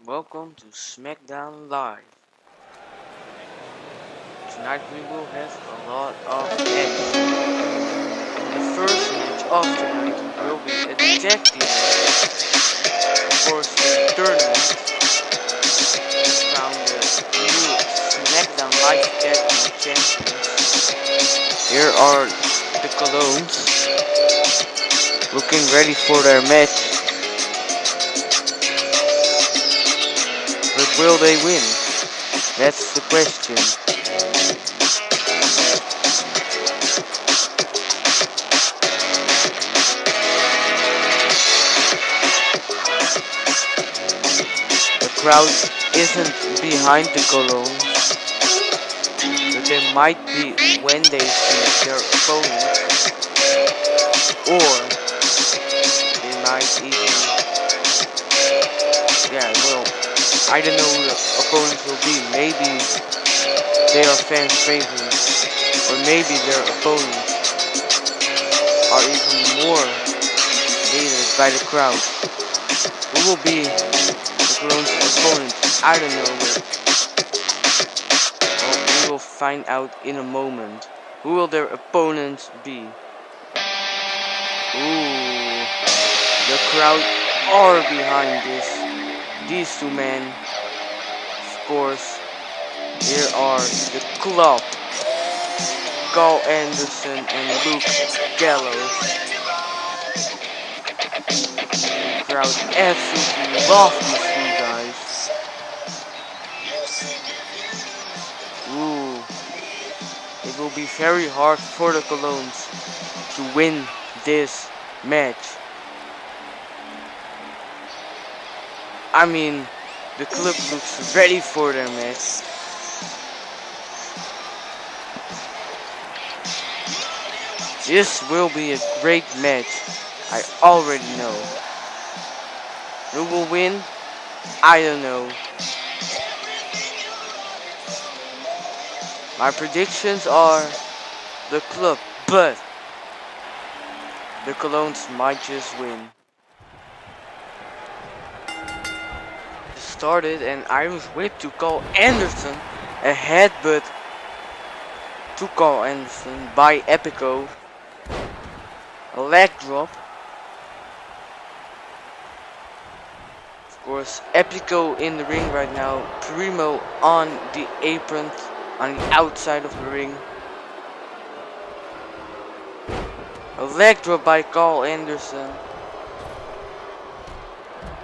Welcome to SmackDown Live. Tonight we will have a lot of matches. The first match of tonight will be a tag team match. Of course, the tournament crowned the new SmackDown Live Tag Team Champions. Here are the Colognes looking ready for their match. But will they win? That's the question. The crowd isn't behind the Colognes, but they might be when they see their opponent, or they might even, I don't know who the opponents will be. Maybe they are fans' favorites, or maybe their opponents are even more hated by the crowd. Who will be the Colognes' opponent? I don't know, but well, we will find out in a moment. Who will their opponent be? Ooh, the crowd are behind these two men. Of course, here are the club, Carl Anderson and Luke Gallows. The crowd absolutely loves these two guys. Ooh, it will be very hard for the Colognes to win this match. I mean, the club looks ready for their match. This will be a great match. I already know. Who will win? I don't know. My predictions are the club, but the Colognes might just win. Started and Irish whip to Carl Anderson, a headbutt to Carl Anderson by Epico, a leg drop. Of course, Epico in the ring right now, Primo on the apron on the outside of the ring. A leg drop by Carl Anderson.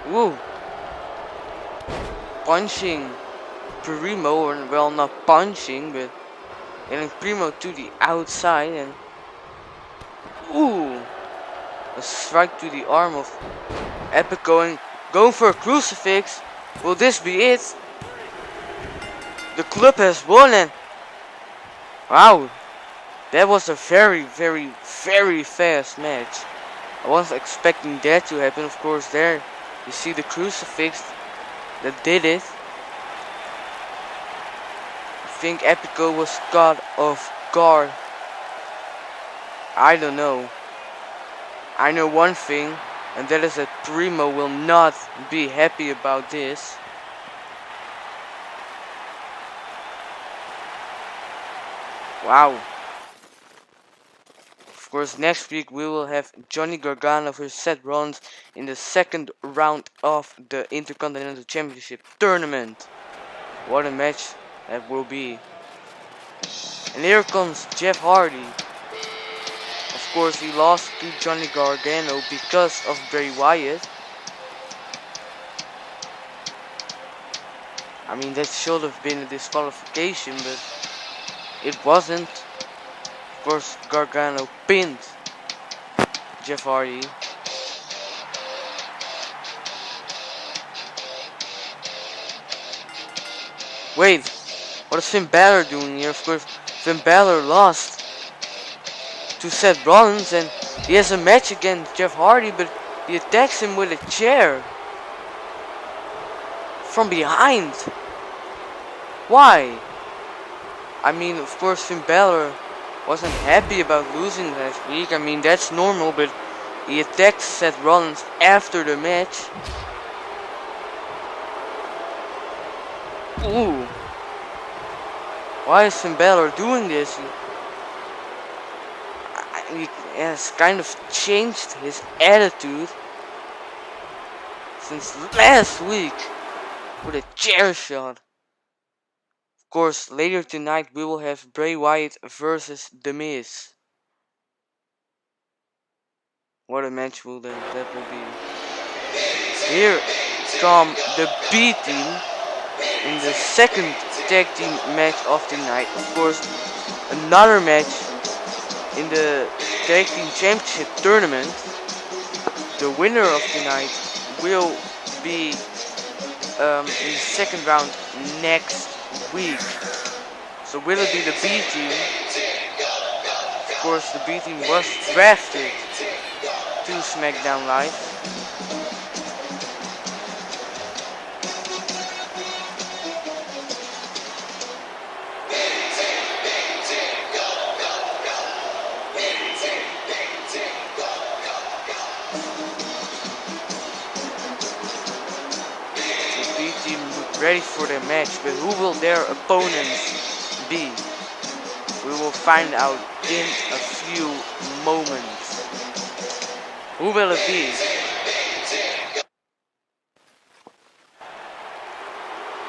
Woo! Punching Primo, or well, not punching, but getting Primo to the outside, and ooh, a strike to the arm of Epico, going for a crucifix. Will this be it? The club has won, and wow, that was a very, very, very fast match. I wasn't expecting that to happen. Of course, there you see the crucifix that did it. I think Epico was caught off guard. I don't know. I know one thing, and that is that Primo will not be happy about this. Wow. Of course, next week we will have Johnny Gargano vs Seth Rollins in the second round of the Intercontinental Championship Tournament. What a match that will be. And here comes Jeff Hardy. Of course, he lost to Johnny Gargano because of Bray Wyatt. I mean, that should have been a disqualification, but it wasn't. Of course, Gargano pinned Jeff Hardy. Wait, what is Finn Balor doing here? Of course, Finn Balor lost to Seth Rollins, and he has a match against Jeff Hardy, but he attacks him with a chair from behind. Why? I mean, of course, Finn Balor wasn't happy about losing last week. I mean, that's normal, but he attacked Seth Rollins after the match. Ooh. Why is Finn Balor doing this? He has kind of changed his attitude since last week with a chair shot. Of course, later tonight we will have Bray Wyatt versus The Miz. What a match that will be. Here come the B team in the second tag team match of the night. Of course, another match in the tag team championship tournament. The winner of the night will be in the second round next week. So will it be the B team? Of course, the B team was drafted to SmackDown Live. The B team look ready for their match, but who will their opponents be? We will find out in a few moments. Who will it be?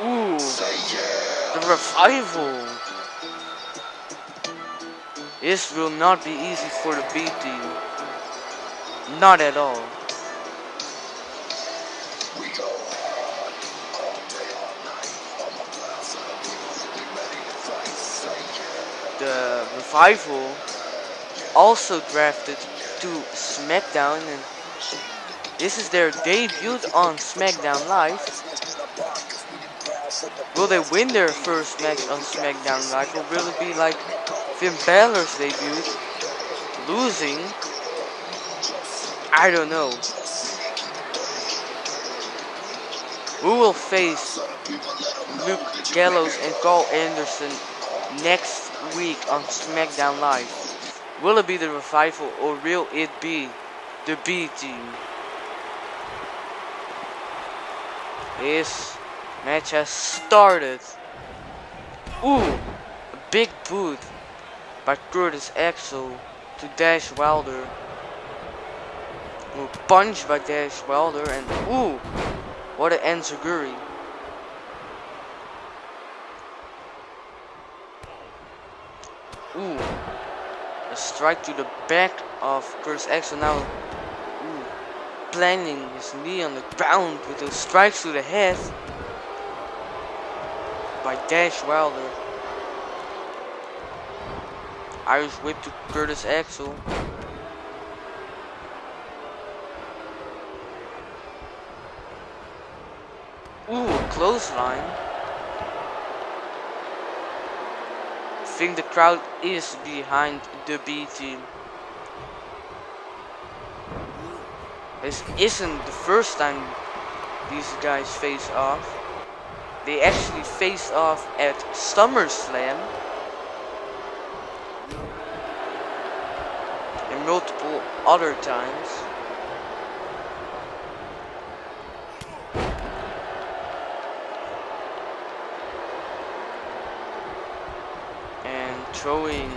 Ooh, the Revival. This will not be easy for the B team. Not at all. The Revival also drafted to SmackDown, and this is their debut on SmackDown Live. Will they win their first match on SmackDown Live, or will it be like Finn Balor's debut, losing? I don't know. Who will face Luke Gallows and Carl Anderson next week on SmackDown Live? Will it be the Revival, or will it be the B team? This match has started. Ooh, a big boot by Curtis Axel to Dash Wilder. Ooh, punch by Dash Wilder, and ooh, what an enziguri. Ooh, a strike to the back of Curtis Axel now. Ooh, planting his knee on the ground with those strikes to the head by Dash Wilder. Irish whip to Curtis Axel. Ooh, a clothesline. I think the crowd is behind the B team. This isn't the first time these guys face off. They actually faced off at SummerSlam and multiple other times. And throwing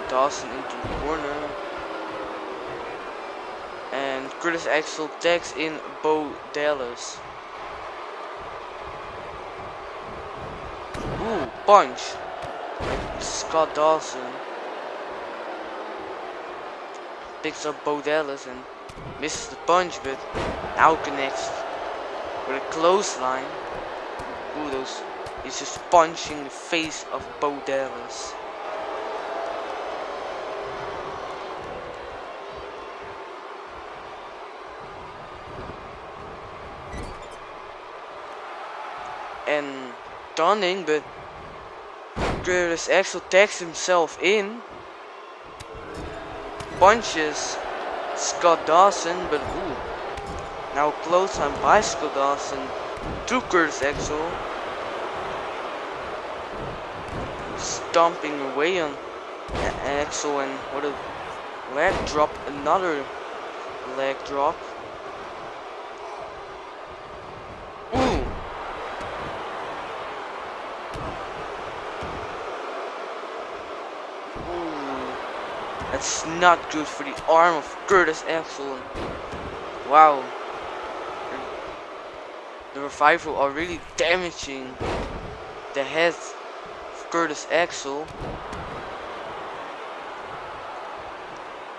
Dawson into the corner. And Curtis Axel tags in Bo Dallas. Ooh, punch by Scott Dawson. Picks up Bo Dallas and misses the punch, but now connects with a clothesline. Ooh, he's just punching the face of Bo Dallas. And stunning, but Curtis Axel tags himself in, punches Scott Dawson, but ooh, now clothesline by Scott Dawson to Curtis Axel, stomping away on Axel, and what a leg drop, another leg drop. Ooh, It's not good for the arm of Curtis Axel. Wow. The Revival are really damaging the head of Curtis Axel.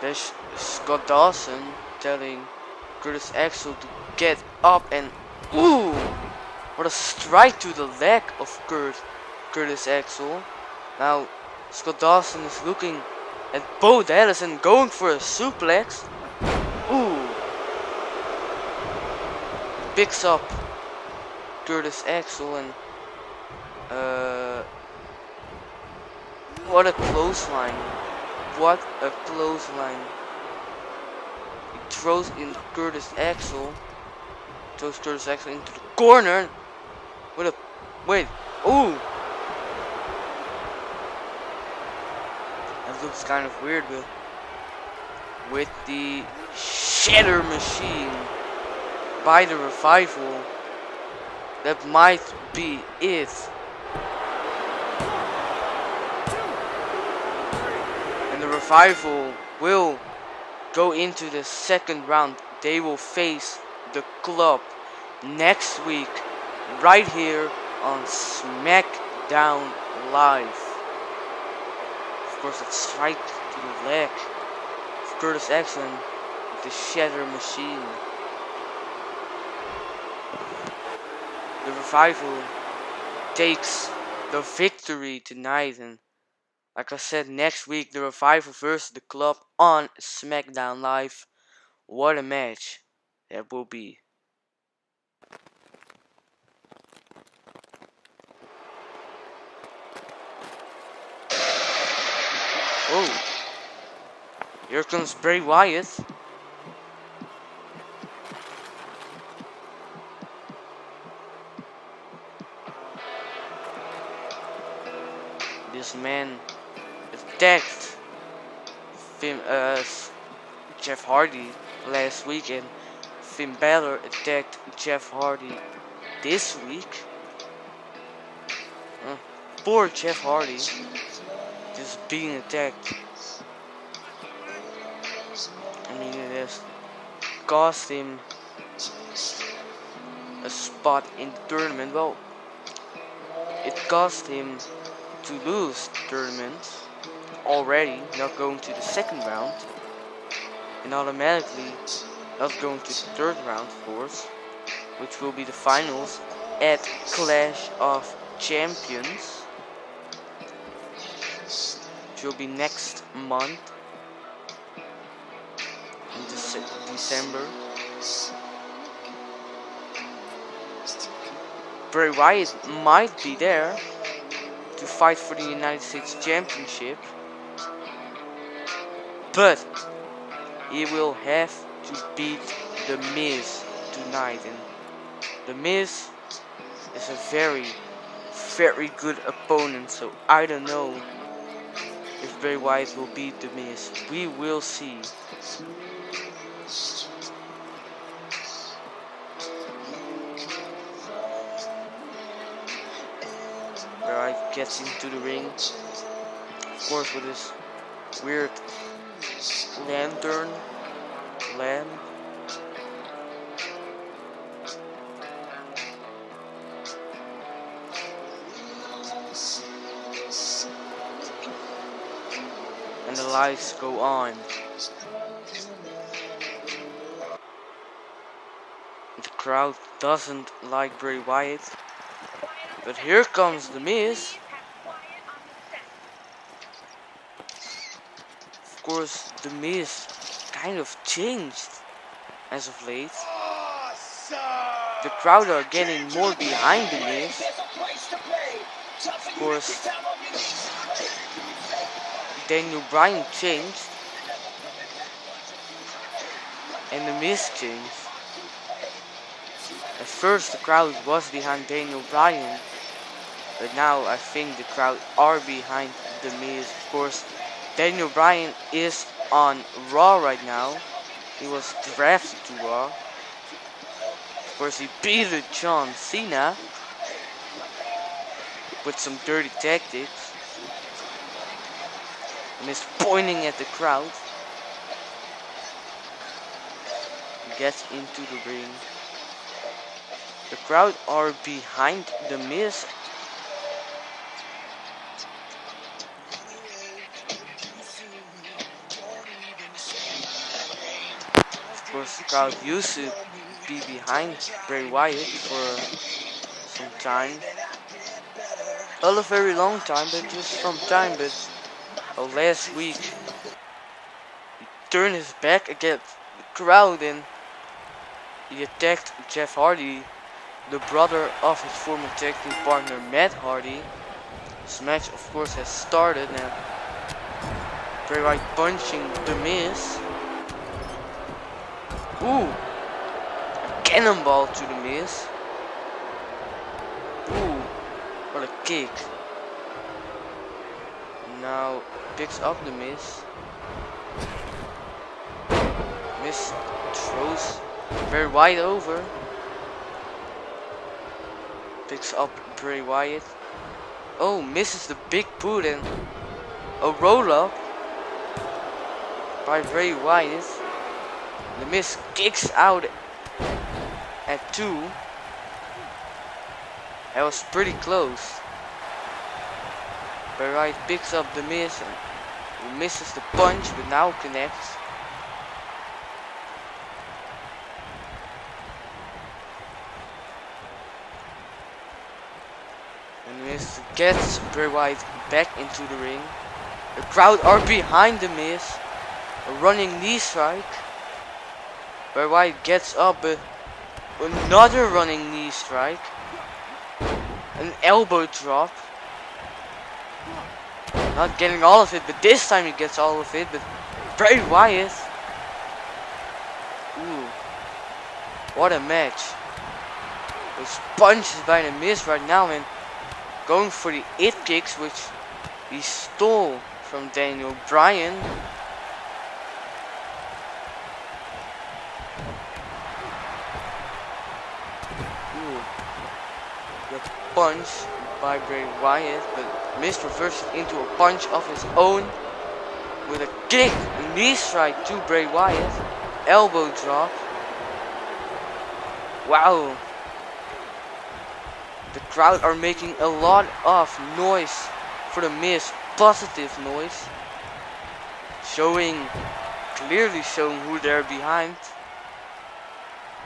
There's Scott Dawson telling Curtis Axel to get up, and ooh! What a strike to the leg of Curtis Axel. Now Scott Dawson is looking at Bo Dallas and going for a suplex. Ooh! Picks up Curtis Axel, and what a clothesline. What a clothesline. He throws in Curtis Axel. Throws Curtis Axel into the corner. Wait. Ooh! That looks kind of weird, but with the Shatter Machine by the Revival, that might be it. And the Revival will go into the second round. They will face the Club next week, right here on SmackDown Live. Of course, that strike to the leg of Curtis Axel with the Shatter Machine. The Revival takes the victory tonight, and like I said, next week the Revival versus the Club on SmackDown Live. What a match that will be. Oh, here comes Bray Wyatt. This man attacked Jeff Hardy last week, and Finn Balor attacked Jeff Hardy this week. Poor Jeff Hardy, just being attacked. I mean, it has cost him a spot in the tournament. Well, it cost him to lose the tournament already, not going to the second round, and automatically not going to the third round, of course, which will be the finals at Clash of Champions, which will be next month in December. Bray Wyatt might be there to fight for the United States Championship, but he will have to beat The Miz tonight, and The Miz is a very, very good opponent, so I don't know if Bray Wyatt will beat The Miz. We will see. Bray Wyatt gets into the ring, of course, with his weird lamp. And the lights go on. The crowd doesn't like Bray Wyatt, but here comes The Miz. Of course, The Miz kind of changed as of late. The crowd are getting more behind The Miz. Of course, Daniel Bryan changed, and The Miz changed. At first the crowd was behind Daniel Bryan, but now I think the crowd are behind The Miz. Of course, Daniel Bryan is on Raw right now. He was drafted to Raw. Of course, he beat John Cena with some dirty tactics. and is pointing at the crowd. He gets into the ring. The crowd are behind the Miz. Of course, the crowd used to be behind Bray Wyatt for some time. Not a very long time, but just some time. But last week, he turned his back against the crowd and he attacked Jeff Hardy, the brother of his former tag team partner Matt Hardy. This match, of course, has started now. Bray Wyatt punching The Miz. Ooh! A cannonball to The Miz. Ooh! What a kick. Now picks up The Miz. Miz throws Bray Wyatt over. Picks up Bray Wyatt. Oh, misses the big boot and a roll up by Bray Wyatt. The Miz kicks out at 2. That was pretty close. Bray Wyatt picks up The Miz and misses the punch but now connects. And Miz gets Bray Wyatt back into the ring. The crowd are behind The Miz. A running knee strike. Bray Wyatt gets up, but another running knee strike. An elbow drop. Not getting all of it, but this time he gets all of it. But Bray Wyatt. Ooh. What a match. Those punches by The Miz right now and going for the it kicks, which he stole from Daniel Bryan. Ooh. The punch by Bray Wyatt, but Miz reverses into a punch of his own with a kick, a knee strike to Bray Wyatt, elbow drop. Wow. The crowd are making a lot of noise for The Miz, positive noise, clearly showing who they're behind.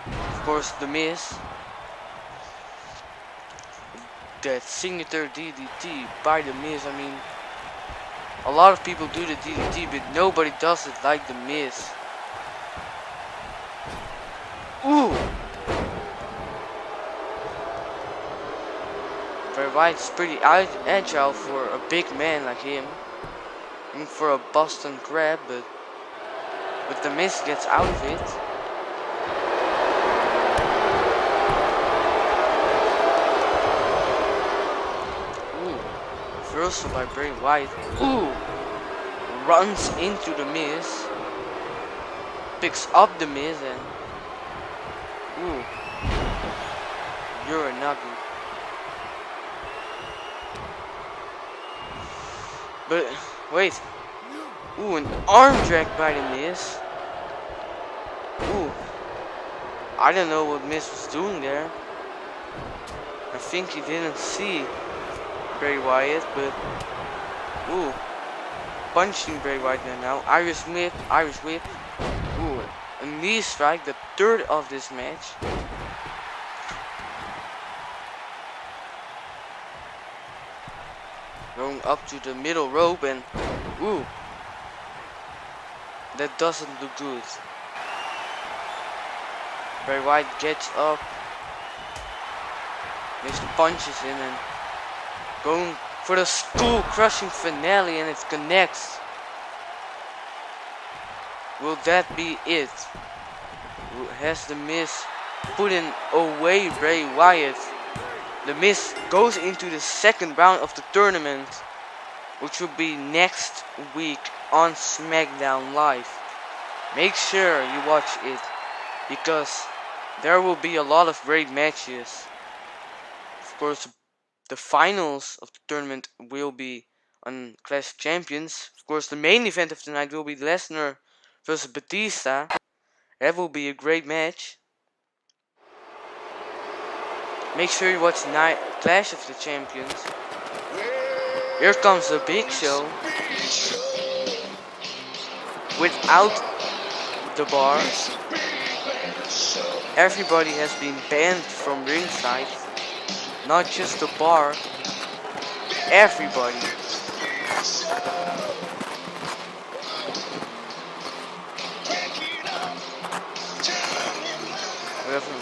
Of course, The Miz. That signature DDT by The Miz. I mean, a lot of people do the DDT, but nobody does it like The Miz. Ooh! Bray Wyatt's pretty agile for a big man like him. And for a Boston Crab, but The Miz gets out of it. Ooh. Reversal by Bray Wyatt. Ooh. Runs into The Miz. Picks up The Miz and ooh. You're a nugget. But wait. Ooh, an arm drag by The Miz. Ooh. I don't know what Miz was doing there. I think he didn't see Bray Wyatt, but ooh. Punching Bray Wyatt now. Irish whip. Ooh. A knee strike, the third of this match. Going up to the middle rope and ooh, that doesn't look good. Bray Wyatt gets up, makes the punches in and going for the skull crushing finale and it connects. Will that be it? Has The Miz putting away Bray Wyatt? The Miz goes into the second round of the tournament, which will be next week on SmackDown Live. Make sure you watch it, because there will be a lot of great matches. Of course, the finals of the tournament will be on Clash of Champions. Of course, the main event of the night will be Lesnar versus Batista. That will be a great match. Make sure you watch Clash of the Champions. Here comes the Big Show. Without the bar. Everybody has been banned from ringside. Not just the bar. Everybody.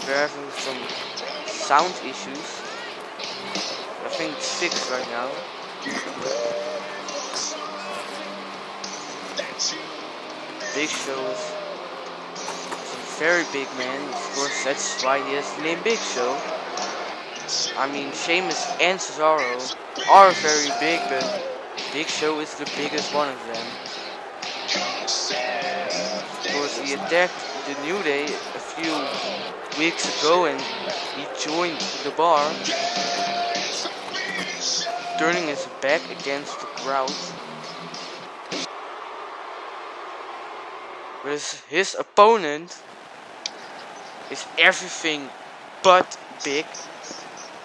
We're having some sound issues. I think it's fixed right now. Big Show is a very big man. Of course, that's why he has the name Big Show. I mean, Sheamus and Cesaro are very big, but Big Show is the biggest one of them. Of course, he attacked the New Day a few weeks ago and he joined the bar, turning his back against the crowd. But his opponent is everything but big.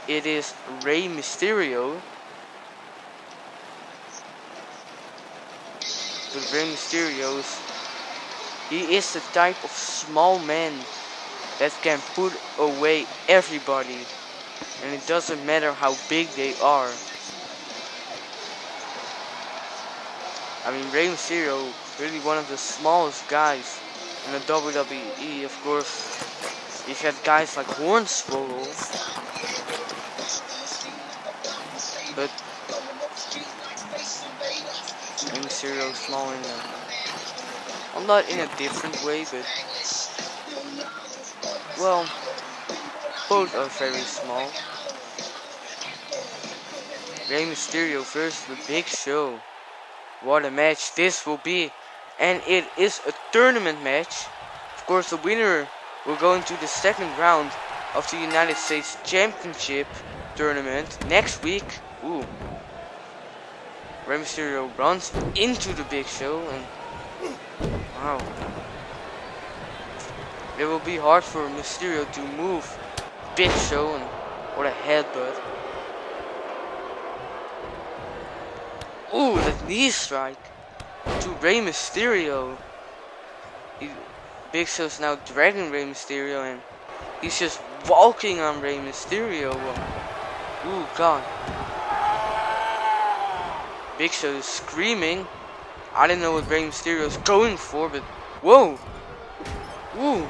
It is Rey Mysterio. But Rey Mysterio he is the type of small man that can put away everybody, and it doesn't matter how big they are. I mean, Rey Mysterio, really one of the smallest guys in the WWE. Of course, you've had guys like Hornswoggle, but Rey Mysterio is small in well, not in a different way, but well, both are very small. Rey Mysterio versus the Big Show. What a match this will be. And it is a tournament match. Of course, the winner will go into the second round of the United States Championship tournament next week. Ooh. Rey Mysterio runs into the Big Show and wow. It will be hard for Mysterio to move Big Show, and what a headbutt. Ooh, that knee strike to Rey Mysterio. Big Show's now dragging Rey Mysterio and he's just walking on Rey Mysterio. Ooh, God. Big Show is screaming. I didn't know what Rey Mysterio is going for, but whoa! Woo!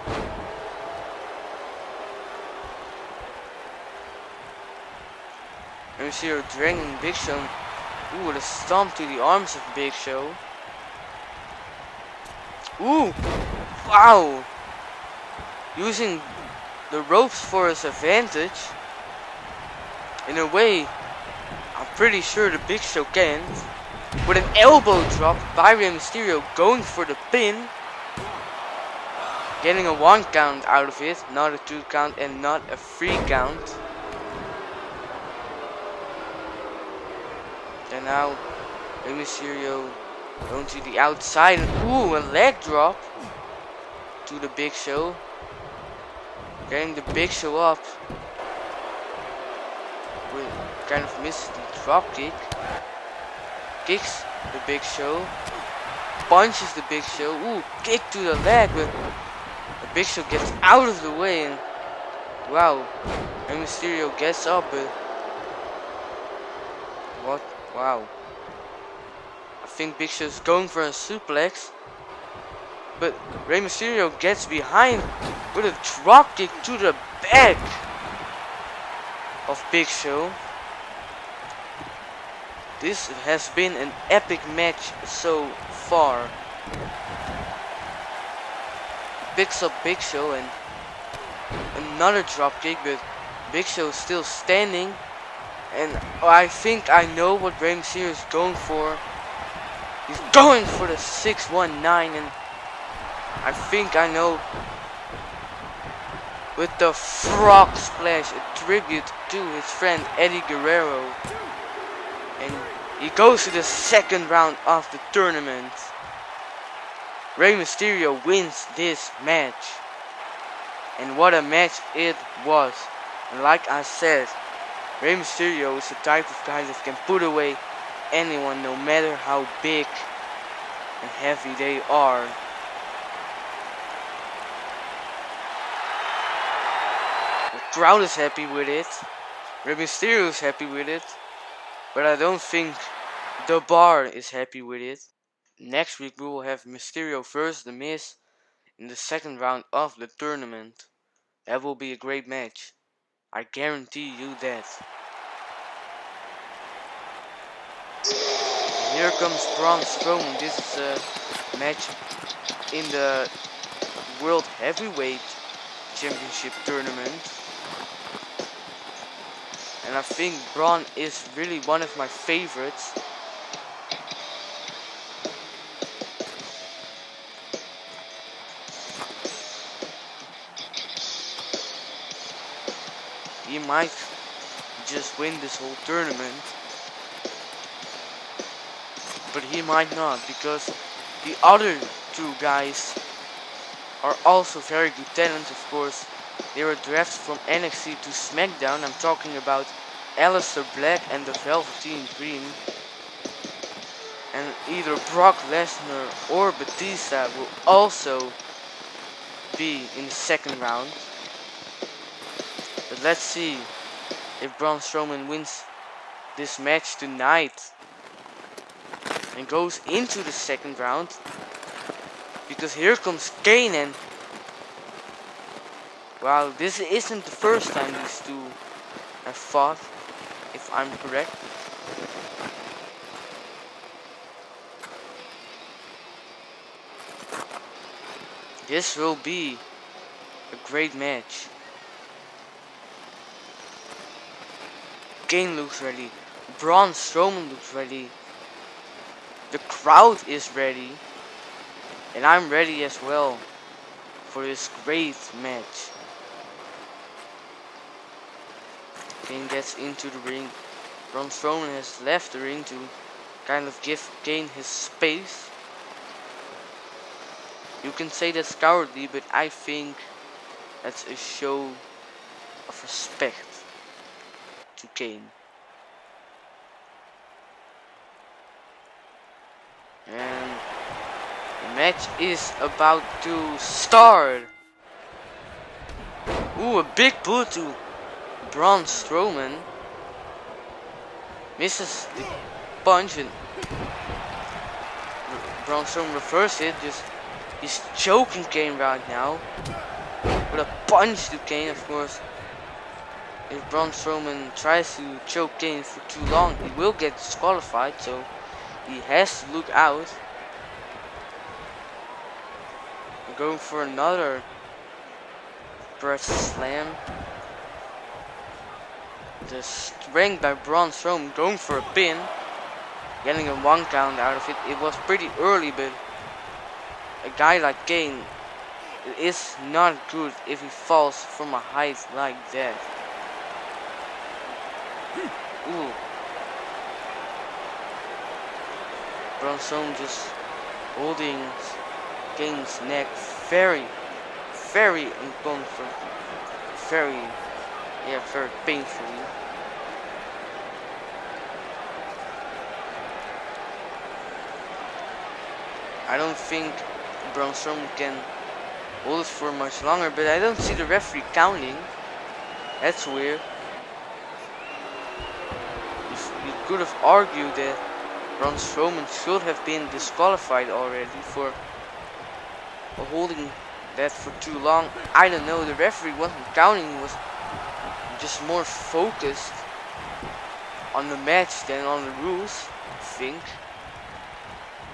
Rey Mysterio dragging Big Show. Ooh, what a stomp to the arms of Big Show. Ooh! Wow! Using the ropes for his advantage. In a way, I'm pretty sure the Big Show can. With an elbow drop by Rey Mysterio going for the pin. Getting a 1 count out of it, not a 2 count and not a 3 count. And now Rey Mysterio going to the outside and ooh, a leg drop to the Big Show. Getting the Big Show up. With kind of misses the drop kick. Kicks the Big Show. Punches the Big Show. Ooh, kick to the leg, but the Big Show gets out of the way and wow. Rey Mysterio gets up, but what? Wow. I think Big Show's going for a suplex. But Rey Mysterio gets behind with a drop kick to the back of Big Show. This has been an epic match so far. Picks up Big Show and another drop kick, but Big Show is still standing. And I think I know what Rey Mysterio is going for. He's going for the 619, and I think I know. With the frog splash, a tribute to his friend Eddie Guerrero. And He goes to the second round of the tournament. Rey Mysterio wins this match. And what a match it was. And like I said, Rey Mysterio is the type of guy that can put away anyone, no matter how big and heavy they are. The crowd is happy with it. Rey Mysterio is happy with it. But I don't think the bar is happy with it. Next week we will have Mysterio versus The Miz in the second round of the tournament. That will be a great match. I guarantee you that. And here comes Braun Strowman. This is a match in the World Heavyweight Championship tournament. And I think Braun is really one of my favorites. He might just win this whole tournament. But he might not, because the other two guys are also very good talent, of course. They were drafted from NXT to SmackDown. I'm talking about Aleister Black and the Velveteen Dream. And either Brock Lesnar or Batista will also be in the second round. But let's see if Braun Strowman wins this match tonight and goes into the second round. Because here comes Kane, and well, this isn't the first time these two have fought, if I'm correct. This will be a great match. Kane looks ready. Braun Strowman looks ready. The crowd is ready. And I'm ready as well for this great match. Kane gets into the ring. Braun Strowman has left the ring to kind of give Kane his space. You can say that's cowardly, but I think that's a show of respect to Kane. And the match is about to start. Ooh, a big boot to Braun Strowman. Misses the punch, and Braun Strowman reverses it. He's choking Kane right now with a punch to Kane, of course. If Braun Strowman tries to choke Kane for too long, he will get disqualified, so he has to look out. We're going for another press slam. The strength by Braun Strowman, going for a pin, getting a 1 count out of it. It was pretty early, but a guy like Kane, it is not good if he falls from a height like that. Ooh. Braun Strowman just holding Kane's neck very uncomfortable. Very painfully. I don't think Braun Strowman can hold it for much longer, but I don't see the referee counting. That's weird. You could have argued that Braun Strowman should have been disqualified already for holding that for too long. I don't know, the referee wasn't counting, he was just more focused on the match than on the rules, I think.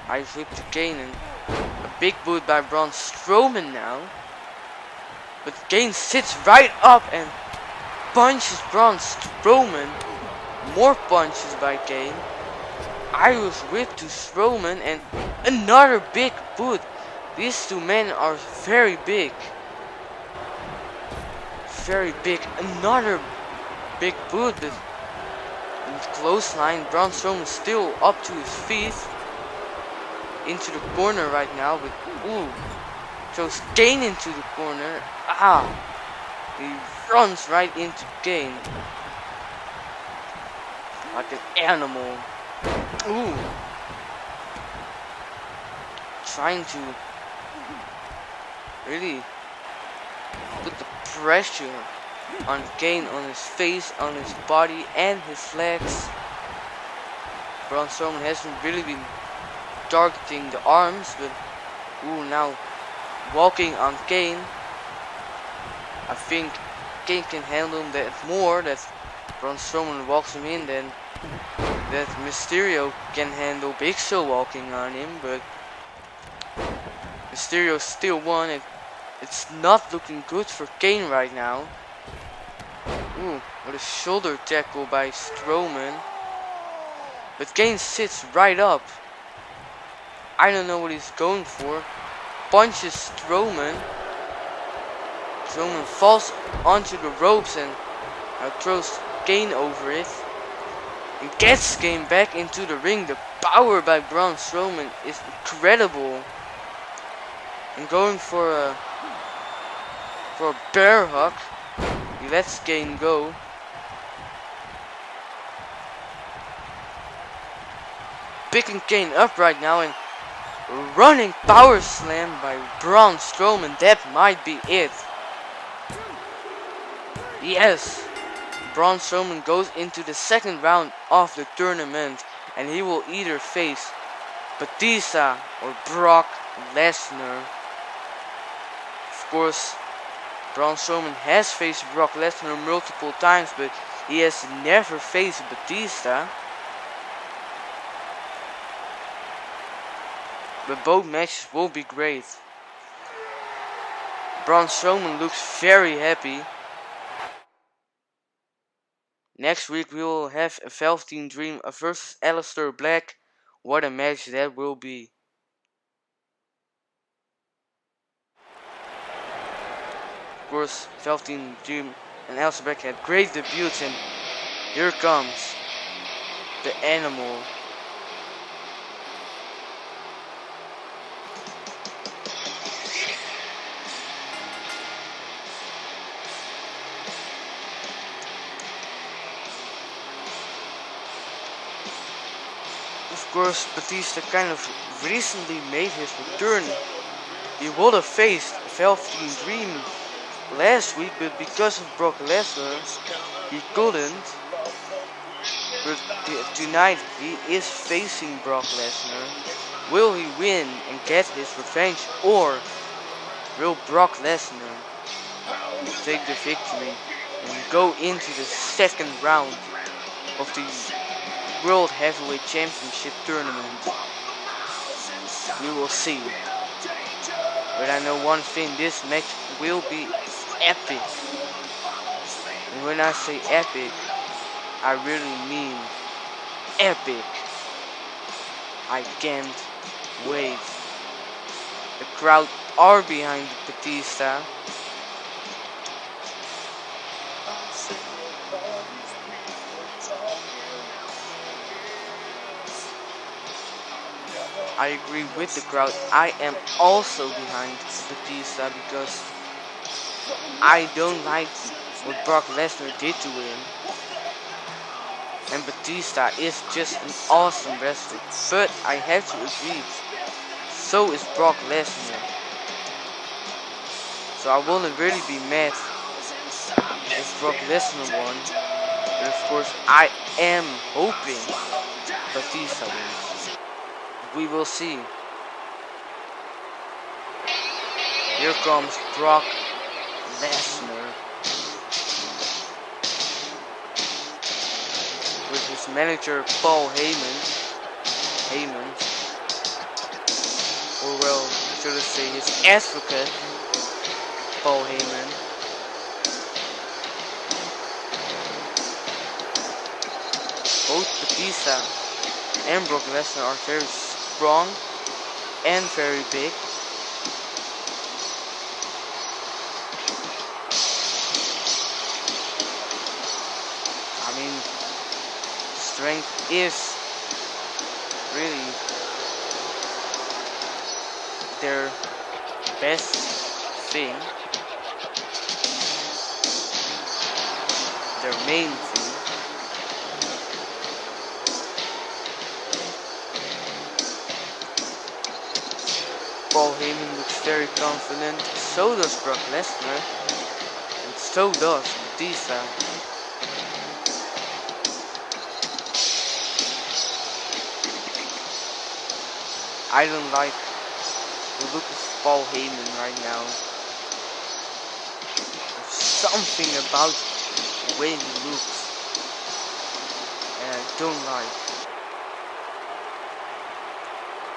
I whip to Kane, and a big boot by Braun Strowman now. But Kane sits right up and punches Braun Strowman. More punches by Kane. Irish whip to Strowman, and another big boot. These two men are very big. Very big. Another big boot, but Clothesline. Braun Strowman still up to his feet. Into the corner right now, but ooh, throws Kane into the corner. Ah, he runs right into Kane like an animal. Ooh, trying to really put the pressure on Kane, on his face, on his body, and his legs. Braun Strowman hasn't really been targeting the arms, but ooh, now walking on Kane. I think Kane can handle that more, that Braun Strowman walks him in, than that Mysterio can handle Big Show walking on him, but Mysterio still won. It's not looking good for Kane right now. Ooh, what a shoulder tackle by Strowman. But Kane sits right up. I don't know what he's going for. Punches Strowman. Strowman falls onto the ropes and throws Kane over it. And gets Kane back into the ring. The power by Braun Strowman is incredible. And going for a bear hug. He lets Kane go. Picking Kane up right now and running power slam by Braun Strowman. That might be it. Yes. Braun Strowman goes into the second round of the tournament, and he will either face Batista or Brock Lesnar. Of course, Braun Strowman has faced Brock Lesnar multiple times, but he has never faced Batista. But both matches will be great. Braun Strowman looks very happy. Next week we will have a Velveteen Dream versus Aleister Black. What a match that will be. Of course, Velveteen Dream and Aleister Black had great debuts, and here comes the Animal. Of course, Batista kind of recently made his return. He would have faced Velveteen Dream last week, but because of Brock Lesnar, he couldn't. But tonight he is facing Brock Lesnar. Will he win and get his revenge, or will Brock Lesnar take the victory and go into the second round of the World Heavyweight Championship tournament? We will see. But I know one thing, this match will be epic. And when I say epic, I really mean epic. I can't wait. The crowd are behind Batista. I agree with the crowd. I am also behind Batista because I don't like what Brock Lesnar did to him. And Batista is just an awesome wrestler. But I have to agree, so is Brock Lesnar. So I wouldn't really be mad if Brock Lesnar won. But of course I am hoping Batista wins. We will see. Here comes Brock Lesnar with his manager Paul Heyman, or well, should I say his advocate Paul Heyman. Both Batista and Brock Lesnar are very strong and very big. I mean, strength is really their best thing, their main thing. Paul Heyman looks very confident, so does Brock Lesnar, and so does Batista. I don't like the look of Paul Heyman right now. There's something about the way he looks and I don't like.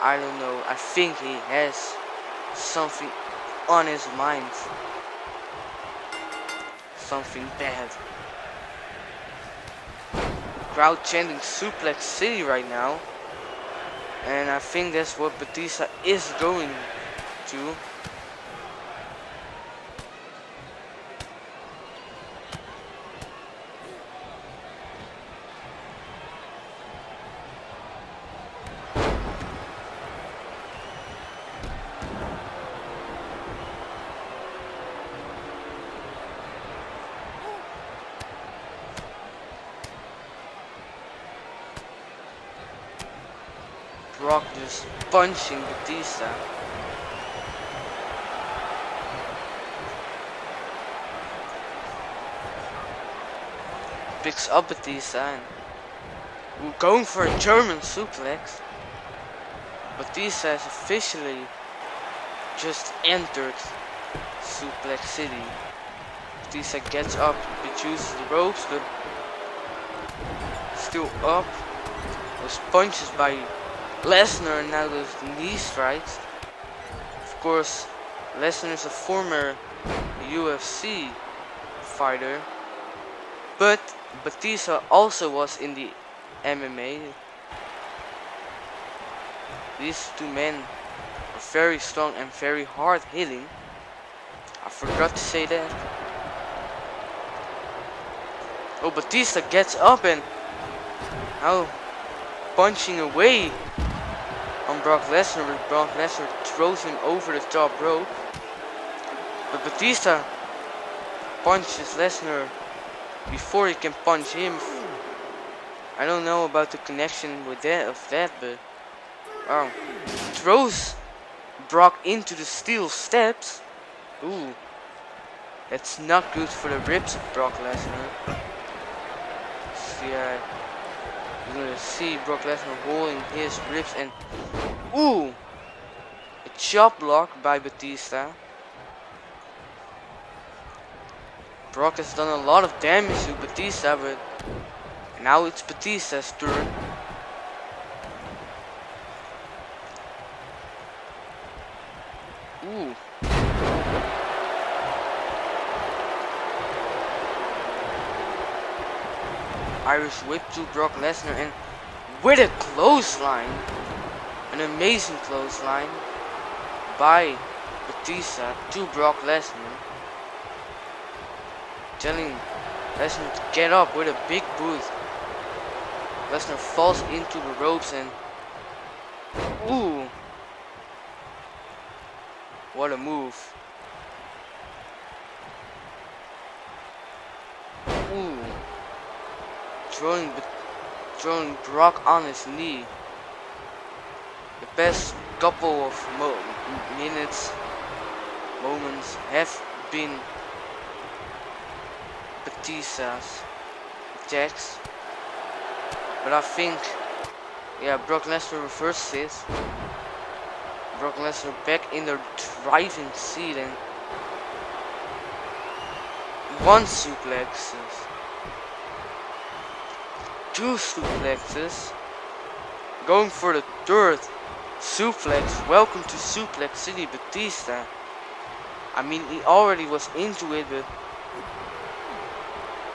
I don't know, I think he has something on his mind. Something bad. Crowd chanting Suplex City right now. And I think that's what Batista is going to. Brock just punching Batista. Picks up Batista and we're going for a German suplex. Batista has officially just entered Suplex City. Batista gets up, reduces the ropes, but still up. Those punches by Lesnar and now those knee strikes. Of course, Lesnar is a former UFC fighter, but Batista also was in the MMA. These two men are very strong and very hard hitting. I forgot to say that. Oh, Batista gets up and now punching away on Brock Lesnar, but Brock Lesnar throws him over the top rope. But Batista punches Lesnar before he can punch him. I don't know about the connection with that, but throws Brock into the steel steps. Ooh, that's not good for the ribs of Brock Lesnar. Yeah. You're gonna see Brock Lesnar holding his ribs and ooh, a chop block by Batista. Brock has done a lot of damage to Batista, but now it's Batista's turn. Ooh. Irish whip to Brock Lesnar and with a clothesline, an amazing clothesline by Batista to Brock Lesnar, telling Lesnar to get up with a big boot. Lesnar falls into the ropes and ooh, what a move. Ooh. Throwing Brock on his knee. The best couple of moments have been Batista's attacks. But I think, yeah, Brock Lesnar reversed it. Brock Lesnar back in the driving seat and one suplexes. Two suplexes, going for the third suplex. Welcome to Suplex City, Batista. I mean, he already was into it, but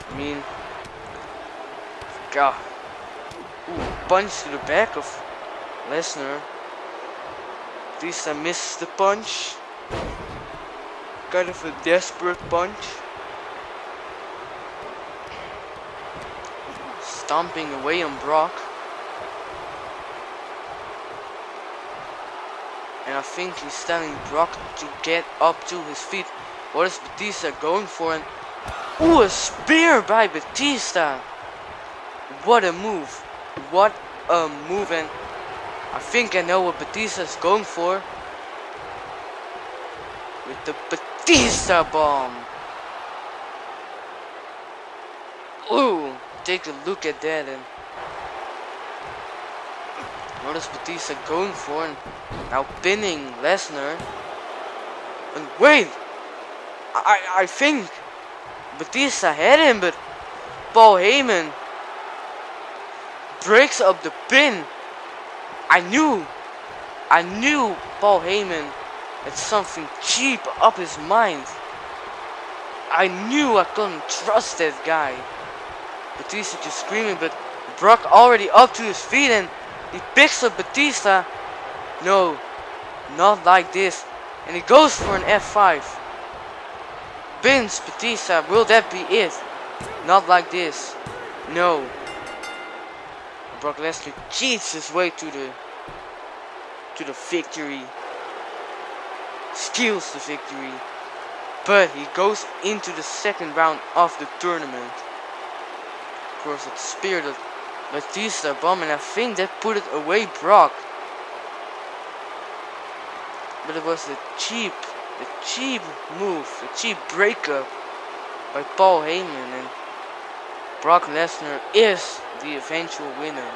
I mean, God. Ooh, punch to the back of Lesnar. Batista misses the punch. Kind of a desperate punch. stomping away on Brock. And I think he's telling Brock to get up to his feet. What is Batista going for? And ooh, a spear by Batista. What a move. What a move. And I think I know what Batista is going for. With the Batista bomb. Ooh, take a look at that. And what is Batista going for? And now pinning Lesnar. And wait, I think Batista had him, but Paul Heyman breaks up the pin. I knew Paul Heyman had something cheap up his mind. I knew I couldn't trust that guy. Batista just screaming, but Brock already up to his feet and he picks up Batista. No, not like this. And he goes for an F5. Pins Batista. Will that be it? Not like this. No. Brock Lesnar cheats his way to the victory. Steals the victory. But he goes into the second round of the tournament. Of course, it speared the Batista bomb, and I think that put it away Brock. But it was the cheap move, the cheap breakup by Paul Heyman, and Brock Lesnar is the eventual winner.